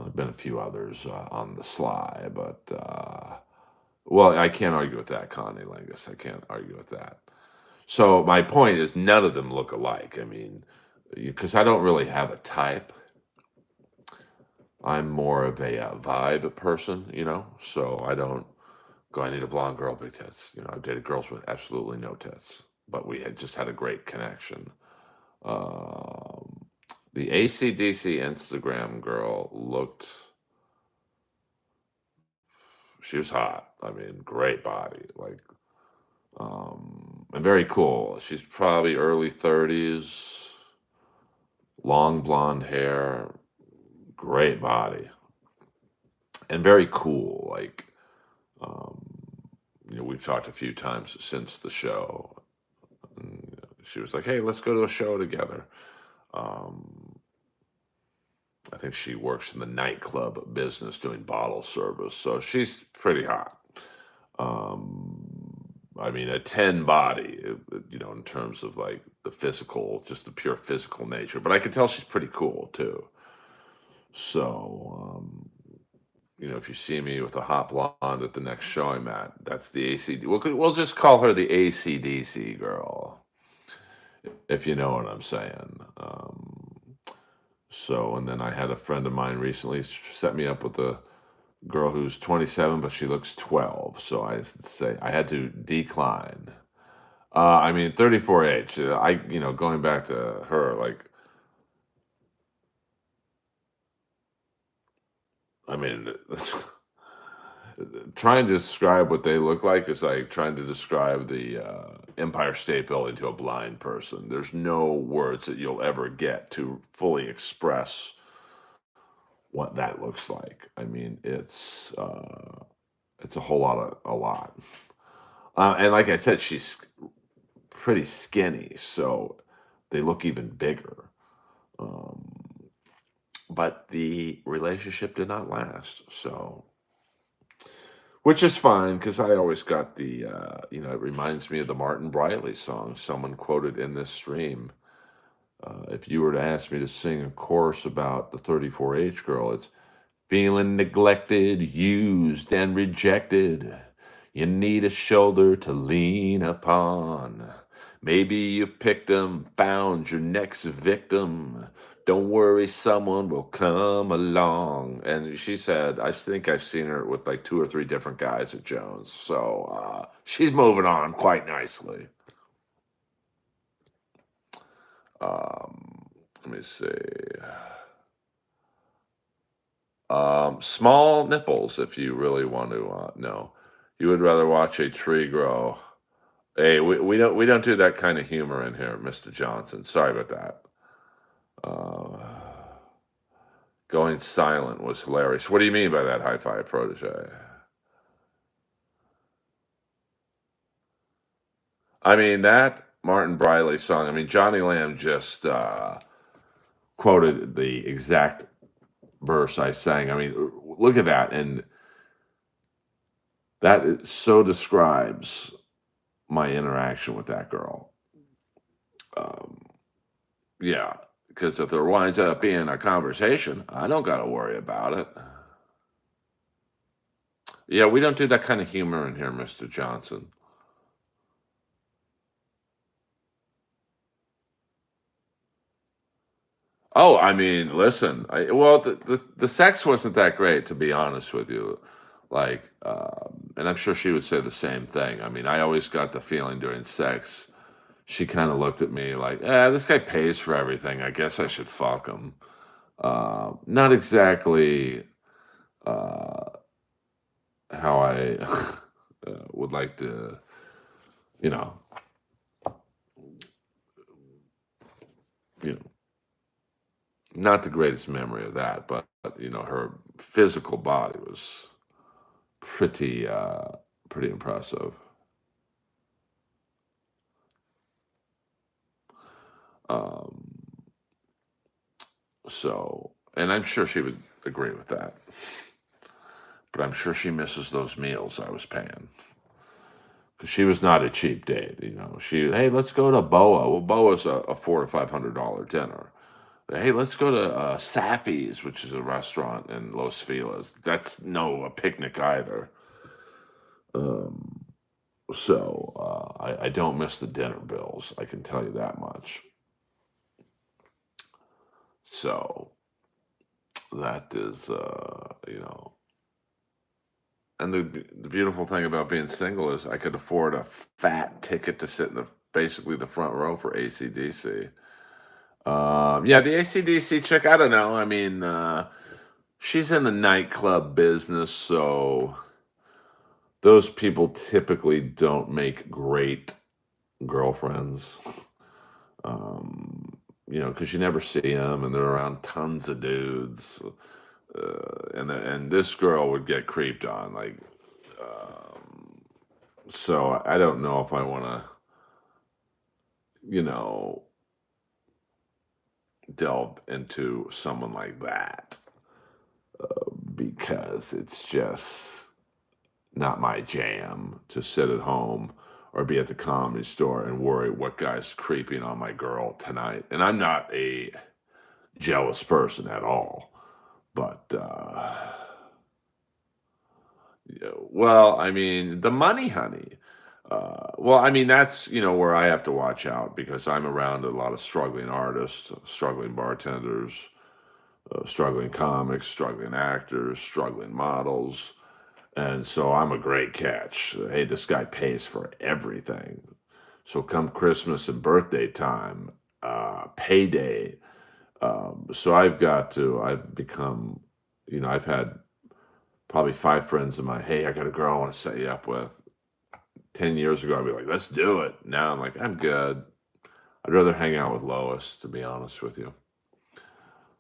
there've been a few others on the sly, but well, I can't argue with that, Connie Lingus. I can't argue with that. So my point is, none of them look alike. I mean, because I don't really have a type. I'm more of a vibe person, So I don't go. I need a blonde girl, big tits. I've dated girls with absolutely no tits, but we had just had a great connection. Um, the ACDC Instagram girl looked. She was hot. I mean, great body, like, and very cool. She's probably early 30s, long blonde hair, great body, and very cool. Like, um, we've talked a few times since the show. And she was like, "Hey, let's go to a show together." Um, I think she works in the nightclub business doing bottle service, so she's pretty hot. I mean, a 10 body, in terms of like the physical, just the pure physical nature. But I can tell she's pretty cool too. So, if you see me with a hot blonde at the next show I'm at, that's the ACD. We'll just call her the ACDC girl, if you know what I'm saying. And then I had a friend of mine recently set me up with a girl who's 27, but she looks 12. So I had to decline. I mean, 34H. Going back to her, like, I mean, trying to describe what they look like is like trying to describe the Empire State Building to a blind person. There's no words that you'll ever get to fully express what that looks like. I mean, it's a whole lot. And like I said, she's pretty skinny, so they look even bigger. Um, but the relationship did not last. So, which is fine because I always got it reminds me of the Martin Briley song someone quoted in this stream. If you were to ask me to sing a chorus about the 34H girl, it's feeling neglected, used, and rejected. You need a shoulder to lean upon. Maybe you picked 'em, found your next victim. Don't worry, someone will come along. And she said, I think I've seen her with like two or three different guys at Jones. So she's moving on quite nicely. Let me see. Small nipples, if you really want to know. You would rather watch a tree grow. Hey, we don't do that kind of humor in here, Mr. Johnson. Sorry about that. Uh, Going silent was hilarious. What do you mean by that, hi-fi protege? I mean that Martin Briley song. I mean Johnny Lamb just quoted the exact verse I sang. I mean, look at that, and so describes my interaction with that girl. Um, yeah, because if there winds up being a conversation, I don't got to worry about it. Yeah, we don't do that kind of humor in here, Mr. Johnson. Oh, I mean, listen, well, the sex wasn't that great, to be honest with you. Like, and I'm sure she would say the same thing. I mean, I always got the feeling during sex, she kind of looked at me like, this guy pays for everything. I guess I should fuck him. Not exactly uh, how I would like to, you know, you know, not the greatest memory of that, but her physical body was pretty pretty impressive. Um, and I'm sure she would agree with that. But I'm sure she misses those meals I was paying because she was not a cheap date. Hey, let's go to Boa. Well, Boa's a $400 to $500 dinner. Hey, let's go to Sappy's, which is a restaurant in Los Feliz. That's no a picnic either. Um, I don't miss the dinner bills. I can tell you that much. So that is, and the beautiful thing about being single is I could afford a fat ticket to sit in the basically the front row for ACDC. Yeah, the ACDC chick, I don't know. I mean, she's in the nightclub business, so those people typically don't make great girlfriends. Um, because you never see them, and they're around tons of dudes. And this girl would get creeped on, like, um, so I don't know if I want to, you know, delve into someone like that because it's just not my jam to sit at home or be at the comedy store and worry what guy's creeping on my girl tonight. And I'm not a jealous person at all, but yeah, well, I mean, the money, honey. Well, I mean, that's where I have to watch out because I'm around a lot of struggling artists, struggling bartenders, struggling comics, struggling actors, struggling models. And so I'm a great catch. Hey, this guy pays for everything. So come Christmas and birthday time, payday. So I've become, I've had probably five friends of mine. Hey, I got a girl I want to set you up with. 10 years ago, I'd be like, let's do it. Now I'm like, I'm good. I'd rather hang out with Lois, to be honest with you.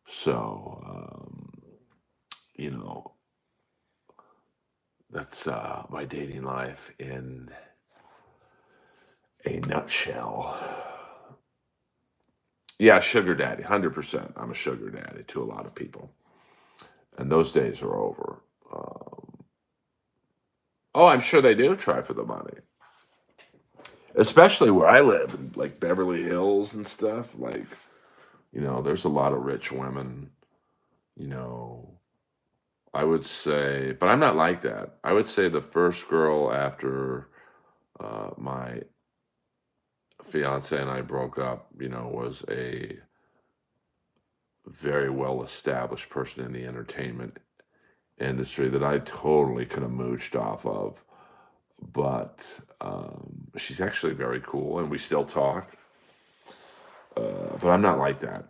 So, you know, that's my dating life in a nutshell. Yeah, sugar daddy, 100%. I'm a sugar daddy to a lot of people. And those days are over. Oh, I'm sure they do try for the money, especially where I live, in like Beverly Hills and stuff. Like, there's a lot of rich women, you know. I would say, but I'm not like that. I would say the first girl after my fiance and I broke up, was a very well established person in the entertainment industry that I totally could have mooched off of. But she's actually very cool, and we still talk. But I'm not like that.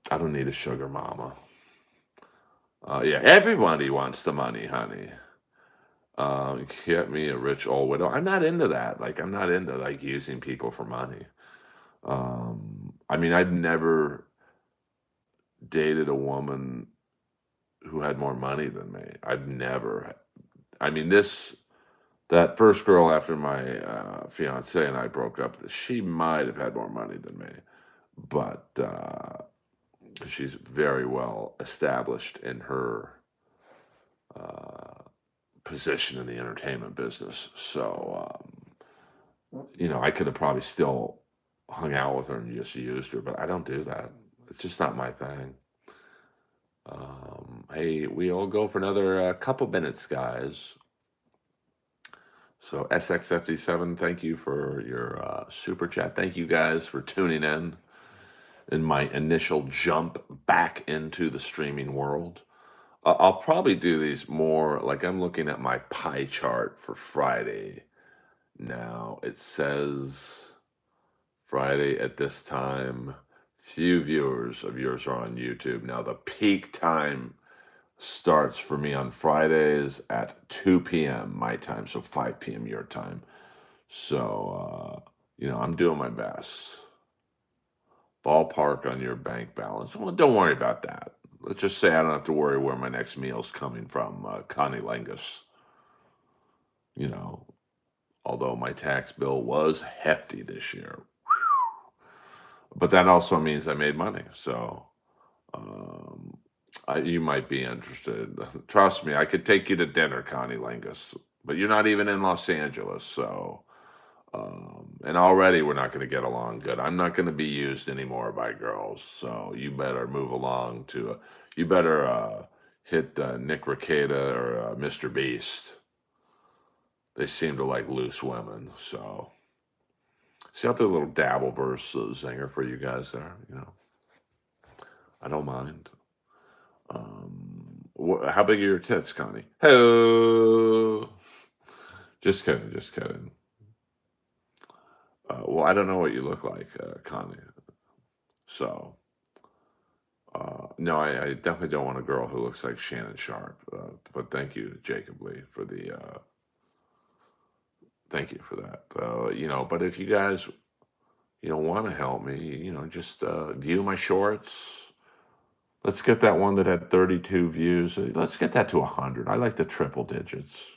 I don't need a sugar mama. Yeah, everybody wants the money, honey. Get me a rich old widow. I'm not into that. Like, I'm not into like using people for money. I mean, I've never dated a woman who had more money than me. I've never. I mean, that first girl after my fiance and I broke up, she might have had more money than me, but she's very well established in her uh, position in the entertainment business. So, I could have probably still hung out with her and just used her, but I don't do that. It's just not my thing. Hey, we all go for another couple minutes, guys. So SX57, thank you for your super chat. Thank you guys for tuning in my initial jump back into the streaming world. I'll probably do these more like I'm looking at my pie chart for Friday. Now it says Friday at this time, few viewers of yours are on YouTube. Now the peak time starts for me on Fridays at 2 p.m. my time, so 5 p.m. your time. So, I'm doing my best. Ballpark on your bank balance. Well, don't worry about that. Let's just say I don't have to worry where my next meal's coming from, Connie Langus. You know, although my tax bill was hefty this year. But that also means I made money. So, um, you might be interested. Trust me, I could take you to dinner, Connie Langus. But you're not even in Los Angeles, so And already we're not going to get along good. I'm not going to be used anymore by girls. So you better move along to, you better hit Nick Rekieta or Mr. Beast. They seem to like loose women. So see out there, little Dabbleverse zinger for you guys there. I don't mind. How big are your tits, Connie? Hey, just kidding, just kidding. Well, I don't know what you look like, Connie. So, no, I definitely don't want a girl who looks like Shannon Sharp. But thank you, Jacob Lee, for the thank you for that. But if you guys want to help me, just view my shorts. Let's get that one that had 32 views. Let's get that to 100. I like the triple digits.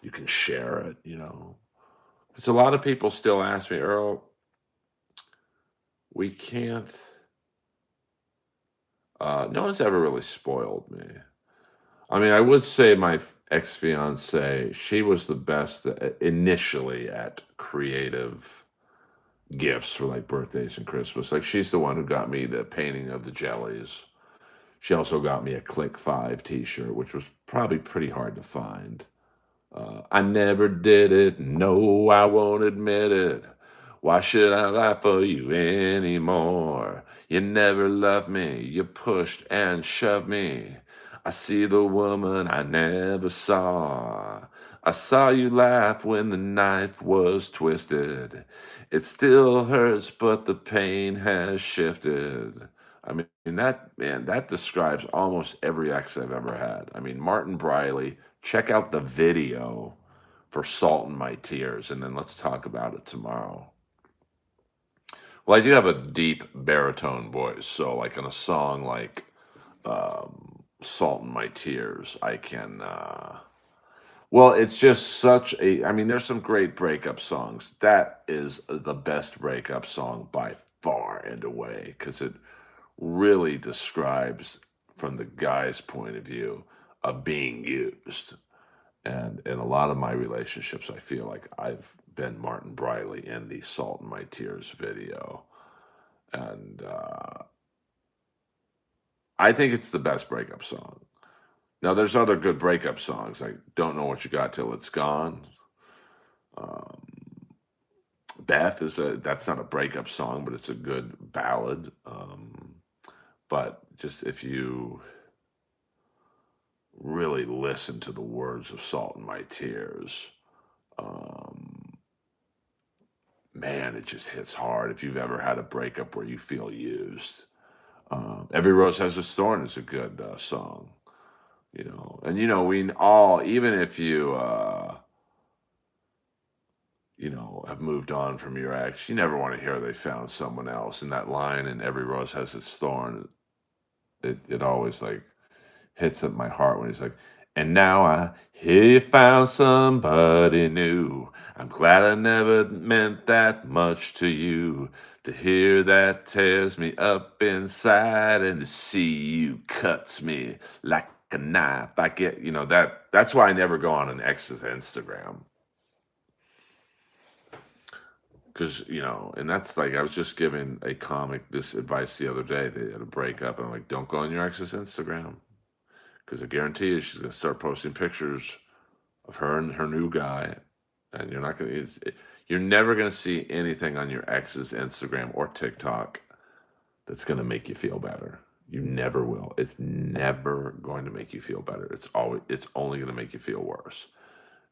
You can share it. Because a lot of people still ask me, Earl, we can't. No one's ever really spoiled me. I mean, I would say my ex fiance, she was the best initially at creative gifts for like birthdays and Christmas. Like, she's the one who got me the painting of the jellies. She also got me a Click 5 t shirt, which was probably pretty hard to find. I never did it. No, I won't admit it. Why should I lie for you anymore? You never loved me. You pushed and shoved me. I see the woman I never saw. I saw you laugh when the knife was twisted. It still hurts, but the pain has shifted. I mean, that describes almost every ex I've ever had. I mean, Martin Briley, check out the video for Salt in My Tears, and then let's talk about it tomorrow. Well, I do have a deep baritone voice, so like in a song like Salt in My Tears, I can. Well, it's just such a. I mean, there's some great breakup songs. That is the best breakup song by far and away because it really describes from the guy's point of view of being used. And in a lot of my relationships, I feel like I've been Martin Briley in the Salt in My Tears video. And I think it's the best breakup song. Now, there's other good breakup songs like Don't Know What You Got Till It's Gone. Um, Beth that's not a breakup song, but it's a good ballad. But just if you really listen to the words of Salt in My Tears, um, man, it just hits hard. If you've ever had a breakup where you feel used, Every Rose Has its Thorn is a good song, and we all, even if have moved on from your ex, you never want to hear they found someone else. And that line in Every Rose Has its Thorn, it always like hits at my heart when he's like, and now I hear you found somebody new. I'm glad I never meant that much to you. To hear that tears me up inside, and to see you cuts me like a knife. I get, that's why I never go on an ex's Instagram. Because, and that's like, I was just giving a comic this advice the other day. They had a breakup, and I'm like, don't go on your ex's Instagram. Because I guarantee you, she's going to start posting pictures of her and her new guy, and you're never going to see anything on your ex's Instagram or TikTok that's going to make you feel better. You never will. It's never going to make you feel better. It's only going to make you feel worse,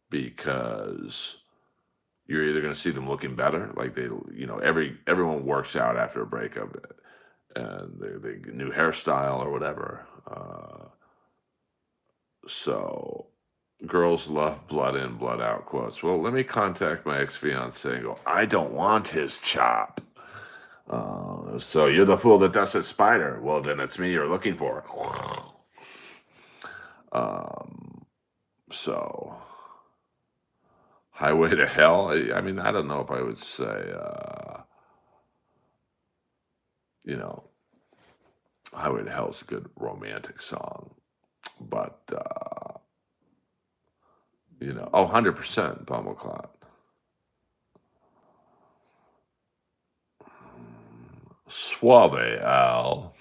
because you're either going to see them looking better, like everyone works out after a breakup, and they new hairstyle or whatever. So girls love blood in, blood out quotes. Well, let me contact my ex fiance and go, I don't want his chop. So you're the fool that dusted Spider. Well, then it's me you're looking for. So Highway to Hell. I mean, I don't know if I would say, Highway to Hell is a good romantic song, but 100% Bumbleclot. Suave, Al.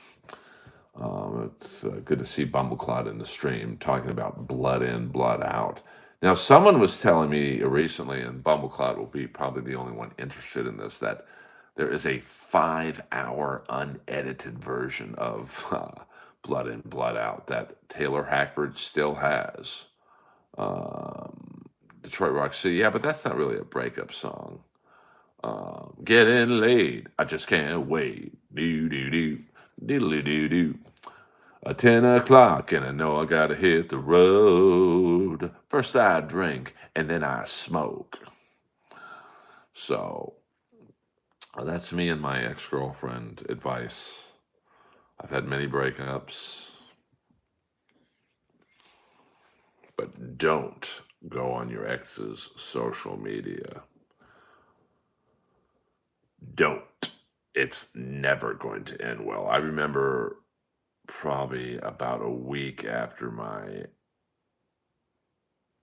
It's good to see Bumbleclot in the stream talking about blood in, blood out. Now, someone was telling me recently, and Bumbleclot will be probably the only one interested in this, that there is a 5-hour unedited version of Blood In, Blood Out that Taylor Hackford still has. Detroit Rock City, yeah, but that's not really a breakup song. Getting laid, I just can't wait. Do do do, diddly do do. 10 o'clock, and I know I gotta hit the road. First I drink, and then I smoke. So that's me and my ex-girlfriend advice. I've had many breakups, but don't go on your ex's social media. Don't. It's never going to end well. I remember probably about a week after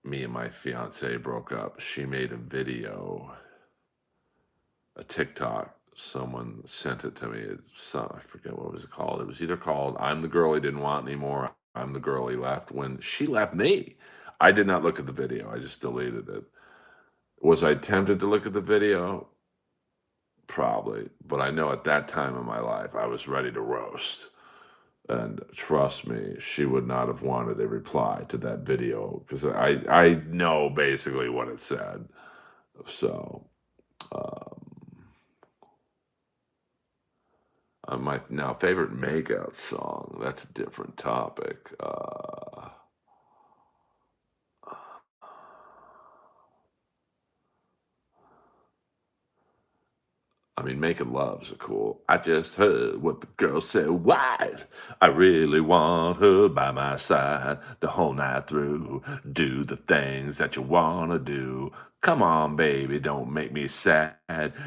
me and my fiance broke up, she made a video, a TikTok. Someone sent it to me. I forget what was it called. It was either called "I'm the girl he didn't want anymore," "I'm the girl he left." When she left me, I did not look at the video. I just deleted it. Was I tempted to look at the video? Probably, but I know at that time in my life I was ready to roast. And trust me, she would not have wanted a reply to that video because I know basically what it said. So, um, my now favorite makeout song. That's a different topic. I mean, making love's a cool. I just heard what the girl said. What? I really want her by my side the whole night through. Do the things that you wanna do. Come on, baby, don't make me sad.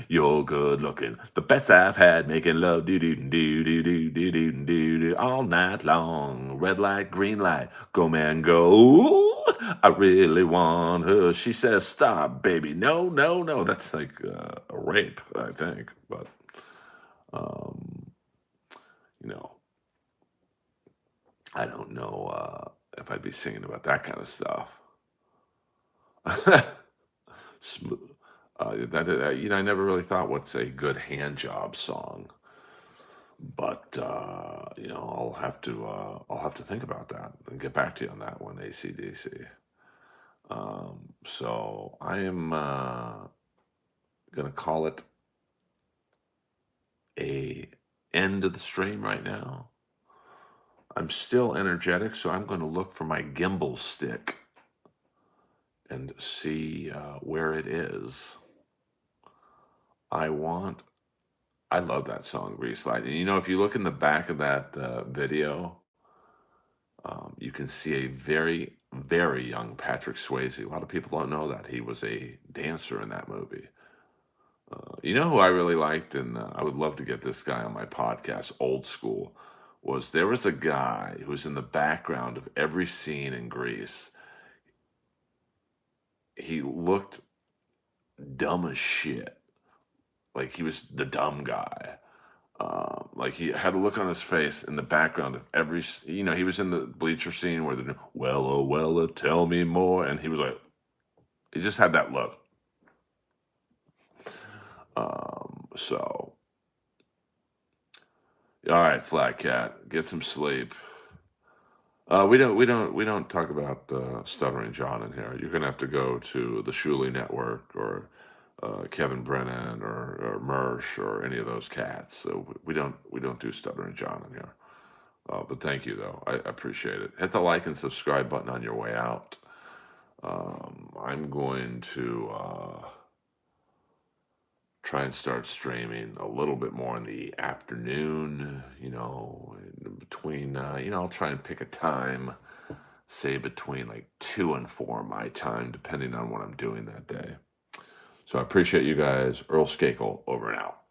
You're good looking, the best I've had. Making love, do do do do do do do do do all night long. Red light, green light, go man, go. I really want her. She says, "Stop, baby." No, no, no. That's like a rape, I think. But um, you know, I don't know if I'd be singing about that kind of stuff. Smooth. I never really thought what's a good hand job song, but I'll have to think about that and get back to you on that one, ACDC. So I am gonna call it a end of the stream right now. I'm still energetic, so I'm going to look for my gimbal stick and see where it is. I want. I love that song, Grease Light. And if you look in the back of that video, you can see a very, very young Patrick Swayze. A lot of people don't know that he was a dancer in that movie. You know who I really liked, and I would love to get this guy on my podcast, Old School, there was a guy who was in the background of every scene in Grease. He looked dumb as shit. Like he was the dumb guy. Like he had a look on his face in the background of he was in the bleacher scene where they're, well, oh, well, tell me more. And he was like, he just had that look. So, all right, Flat Cat, get some sleep. We don't talk about Stuttering John in here. You're gonna have to go to the Shuley Network or Kevin Brennan or Mersh or any of those cats. So we don't do Stuttering John in here. But thank you though. I appreciate it. Hit the like and subscribe button on your way out. I'm going to try and start streaming a little bit more in the afternoon, in between, I'll try and pick a time, say between like 2 and 4 my time, depending on what I'm doing that day. So I appreciate you guys. Earl Skakel, over and out.